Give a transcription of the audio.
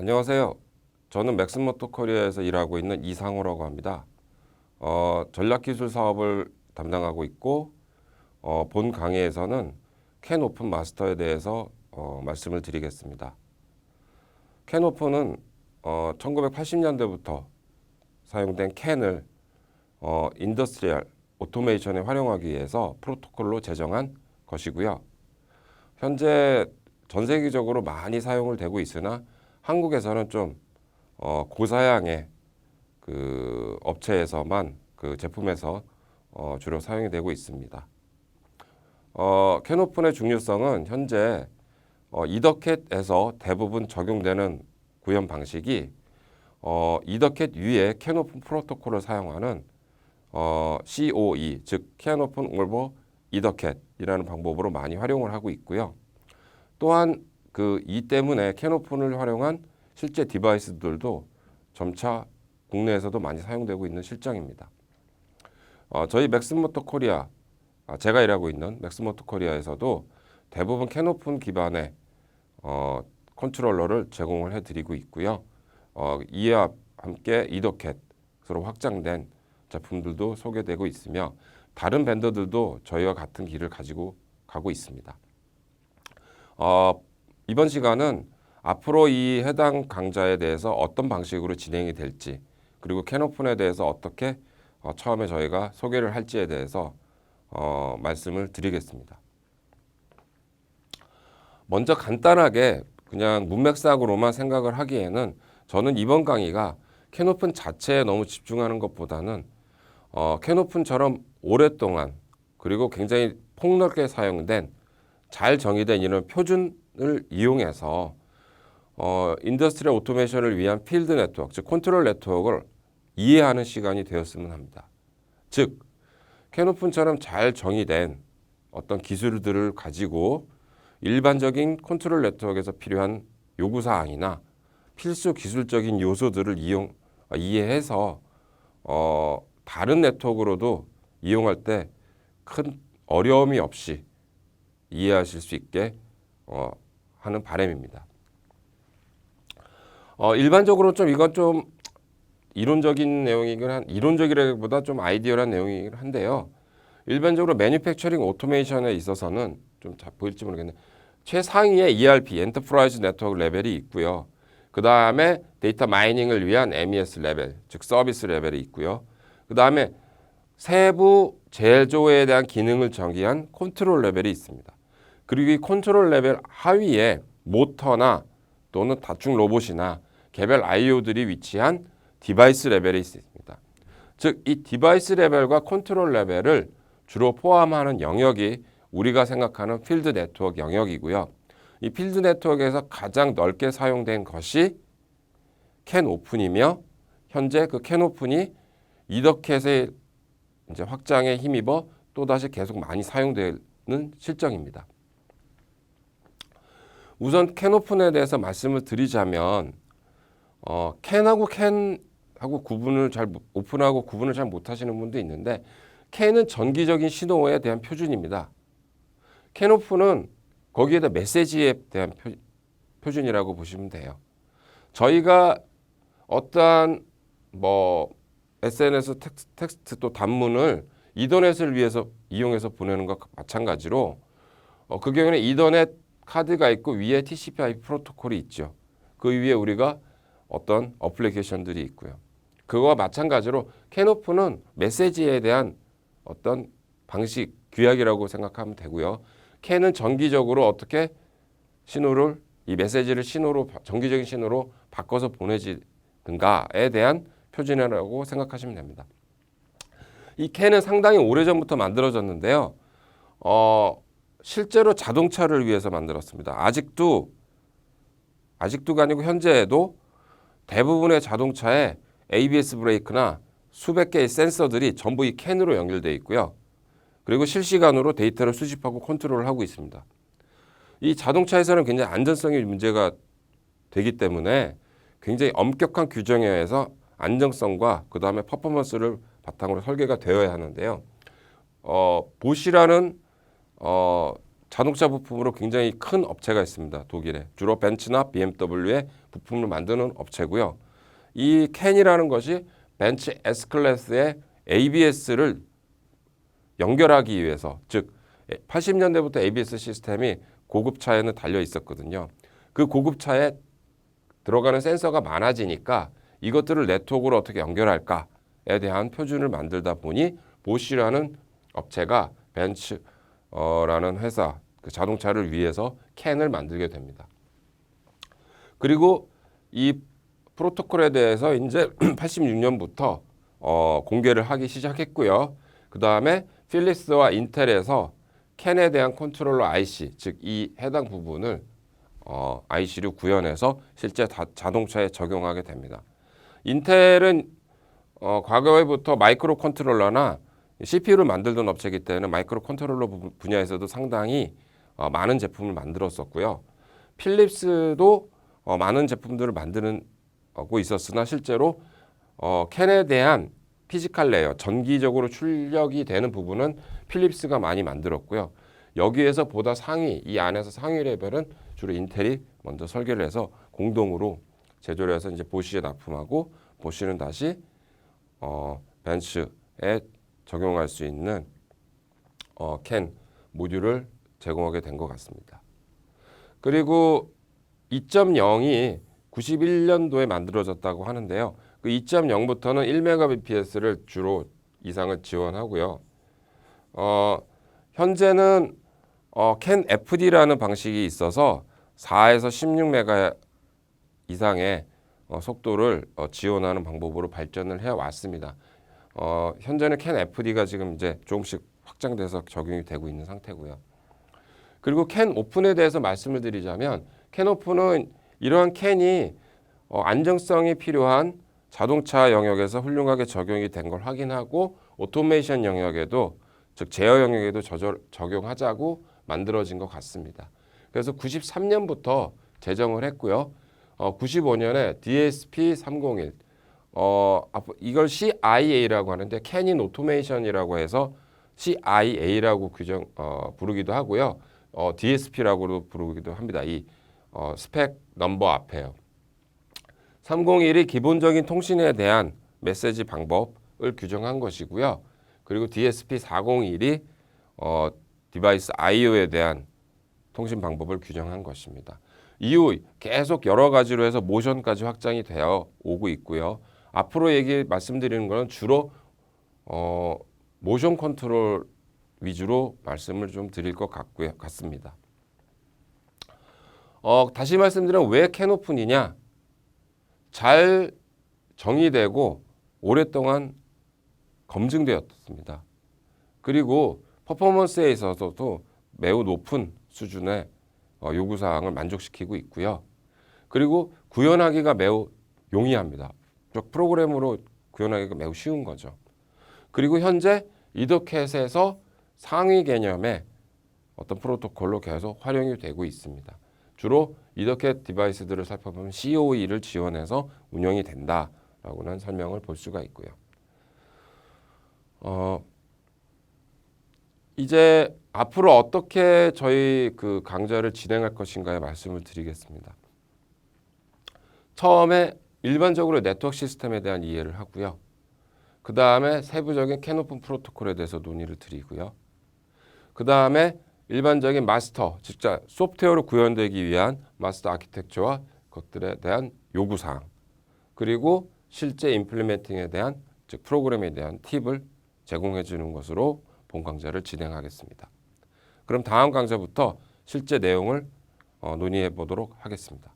안녕하세요. 저는 맥스모토 코리아에서 일하고 있는 이상호라고 합니다. 전략기술 사업을 담당하고 있고 본 강의에서는 캔 오픈 마스터에 대해서 말씀을 드리겠습니다. 캔 오픈은 1980년대부터 사용된 캔을 인더스트리얼 오토메이션에 활용하기 위해서 프로토콜로 제정한 것이고요. 현재 전 세계적으로 많이 사용을 되고 있으나 한국에서는 좀 고사양의 그 업체에서만 그 제품에서 주로 사용이 되고 있습니다. 캔오픈의 중요성은 현재 이더캣에서 대부분 적용되는 구현 방식이 이더캣 위에 캔오픈 프로토콜을 사용하는 COE 즉 캔오픈 오버 이더캣이라는 방법으로 많이 활용을 하고 있고요. 또한 이 때문에 캔오픈을 활용한 실제 디바이스들도 점차 국내에서도 많이 사용되고 있는 실정입니다. 저희 맥스모토 코리아, 제가 일하고 있는 맥스모토 코리아에서도 대부분 캔오픈 기반의 컨트롤러를 제공을 해드리고 있고요. 이와 함께 이더캣으로 확장된 제품들도 소개되고 있으며 다른 벤더들도 저희와 같은 길을 가지고 가고 있습니다. 이번 시간은 앞으로 이 해당 강좌에 대해서 어떤 방식으로 진행이 될지 그리고 캔오픈에 대해서 어떻게 처음에 저희가 소개를 할지에 대해서 말씀을 드리겠습니다. 먼저 간단하게 그냥 문맥상으로만 생각을 하기에는 저는 이번 강의가 캔오픈 자체에 너무 집중하는 것보다는 캔오픈처럼 오랫동안 그리고 굉장히 폭넓게 사용된 잘 정의된 이런 표준을 이용해서 인더스트리얼 오토메이션을 위한 필드 네트워크, 즉 컨트롤 네트워크를 이해하는 시간이 되었으면 합니다. 즉, 캔오픈처럼 잘 정의된 어떤 기술들을 가지고 일반적인 컨트롤 네트워크에서 필요한 요구사항이나 필수 기술적인 요소들을 이해해서 다른 네트워크로도 이용할 때 큰 어려움이 없이 이해하실 수 있게 하는 바람입니다. 일반적으로 좀 이건 좀 이론적인 이론적이라기보다 좀 아이디어란 내용이긴 한데요. 일반적으로 매니팩처링 오토메이션에 있어서는 좀 잘 보일지 모르겠네요. 최상위의 ERP, 엔터프라이즈 네트워크 레벨이 있고요. 그 다음에 데이터 마이닝을 위한 MES 레벨, 즉 서비스 레벨이 있고요. 그 다음에 세부 제조에 대한 기능을 정의한 컨트롤 레벨이 있습니다. 그리고 이 컨트롤 레벨 하위에 모터나 또는 다중 로봇이나 개별 IO들이 위치한 디바이스 레벨이 있습니다. 즉, 이 디바이스 레벨과 컨트롤 레벨을 주로 포함하는 영역이 우리가 생각하는 필드 네트워크 영역이고요. 이 필드 네트워크에서 가장 넓게 사용된 것이 캔 오픈이며 현재 그 캔 오픈이 이더캣의 이제 확장에 힘입어 또다시 계속 많이 사용되는 실정입니다. 우선 캔 오픈에 대해서 말씀을 드리자면 캔하고 오픈하고 구분을 잘 못하시는 분도 있는데 캔은 전기적인 신호에 대한 표준입니다. 캔 오픈은 거기에다 메시지에 대한 표준이라고 보시면 돼요. 저희가 어떠한 SNS 텍스트 또 단문을 이더넷을 이용해서 보내는 것과 마찬가지로 그 경우에는 이더넷 카드가 있고 위에 TCP/IP 프로토콜이 있죠. 그 위에 우리가 어떤 어플리케이션들이 있고요. 그거와 마찬가지로 캔오픈은 메시지에 대한 어떤 방식, 규약이라고 생각하면 되고요. 캔은 정기적으로 어떻게 이 메시지를 정기적인 신호로 바꿔서 보내지는가에 대한 표준이라고 생각하시면 됩니다. 이 캔은 상당히 오래전부터 만들어졌는데요. 실제로 자동차를 위해서 만들었습니다. 아직도가 아니고 현재에도 대부분의 자동차에 ABS 브레이크나 수백 개의 센서들이 전부 이 캔으로 연결되어 있고요. 그리고 실시간으로 데이터를 수집하고 컨트롤을 하고 있습니다. 이 자동차에서는 굉장히 안전성이 문제가 되기 때문에 굉장히 엄격한 규정에 의해서 안정성과 그 다음에 퍼포먼스를 바탕으로 설계가 되어야 하는데요. 보시라는 자동차 부품으로 굉장히 큰 업체가 있습니다. 독일에. 주로 벤츠나 BMW의 부품을 만드는 업체고요. 이 캔이라는 것이 벤츠 S클래스의 ABS를 연결하기 위해서, 즉 80년대부터 ABS 시스템이 고급차에는 달려 있었거든요. 그 고급차에 들어가는 센서가 많아지니까 이것들을 네트워크로 어떻게 연결할까에 대한 표준을 만들다 보니 보쉬라는 업체가 벤츠라는 회사 그 자동차를 위해서 캔을 만들게 됩니다. 그리고 이 프로토콜에 대해서 이제 86년부터 공개를 하기 시작했고요. 그 다음에 필립스와 인텔에서 캔에 대한 컨트롤러 IC, 즉 이 해당 부분을 IC로 구현해서 실제 자동차에 적용하게 됩니다. 인텔은 과거에부터 마이크로 컨트롤러나 CPU를 만들던 업체이기 때문에 마이크로 컨트롤러 분야에서도 상당히 많은 제품을 만들었었고요. 필립스도 많은 제품들을 만들고 있었으나 실제로 캔에 대한 피지컬 레이어, 전기적으로 출력이 되는 부분은 필립스가 많이 만들었고요. 여기에서 보다 상위, 이 안에서 상위 레벨은 주로 인텔이 먼저 설계를 해서 공동으로 제조를 해서 이제 보쉬에 납품하고 보쉬는 다시 벤츠에 적용할 수 있는 캔 모듈을 제공하게 된 것 같습니다. 그리고 2.0이 91년도에 만들어졌다고 하는데요. 그 2.0부터는 1Mbps를 주로 이상을 지원하고요. 현재는 캔 FD라는 방식이 있어서 4에서 16메가 이상의 속도를 지원하는 방법으로 발전을 해 왔습니다. 현재는 캔 FD가 지금 이제 조금씩 확장돼서 적용이 되고 있는 상태고요. 그리고 캔 오픈에 대해서 말씀을 드리자면 캔 오픈은 이러한 캔이 안정성이 필요한 자동차 영역에서 훌륭하게 적용이 된 걸 확인하고 오토메이션 영역에도 즉 제어 영역에도 적용하자고 만들어진 것 같습니다. 그래서 93년부터 제정을 했고요. 95년에 DSP301 이걸 CIA라고 하는데 캔인 오토메이션이라고 해서 CIA라고 부르기도 하고요. DSP라고도 부르기도 합니다. 이 스펙 넘버 앞에요. 301이 기본적인 통신에 대한 메시지 방법을 규정한 것이고요. 그리고 DSP401이 디바이스 I/O에 대한 통신 방법을 규정한 것입니다. 이후 계속 여러 가지로 해서 모션까지 확장이 되어 오고 있고요. 앞으로 말씀드리는 것은 주로 모션 컨트롤 위주로 말씀을 좀 드릴 것 같습니다. 다시 말씀드리면 왜 캔 오픈이냐? 잘 정의되고 오랫동안 검증되었습니다. 그리고 퍼포먼스에 있어서도 매우 높은 수준의 요구사항을 만족시키고 있고요. 그리고 구현하기가 매우 용이합니다. 프로그램으로 구현하기가 매우 쉬운 거죠. 그리고 현재 이더캣에서 상위 개념의 어떤 프로토콜로 계속 활용이 되고 있습니다. 주로 이더캣 디바이스들을 살펴보면 COE를 지원해서 운영이 된다라고는 설명을 볼 수가 있고요. 이제 앞으로 어떻게 저희 그 강좌를 진행할 것인가에 말씀을 드리겠습니다. 처음에 일반적으로 네트워크 시스템에 대한 이해를 하고요. 그 다음에 세부적인 캔 오픈 프로토콜에 대해서 논의를 드리고요. 그 다음에 일반적인 마스터, 즉 소프트웨어로 구현되기 위한 마스터 아키텍처와 것들에 대한 요구사항, 그리고 실제 임플리멘팅에 대한, 즉 프로그램에 대한 팁을 제공해 주는 것으로 본 강좌를 진행하겠습니다. 그럼 다음 강좌부터 실제 내용을 논의해 보도록 하겠습니다.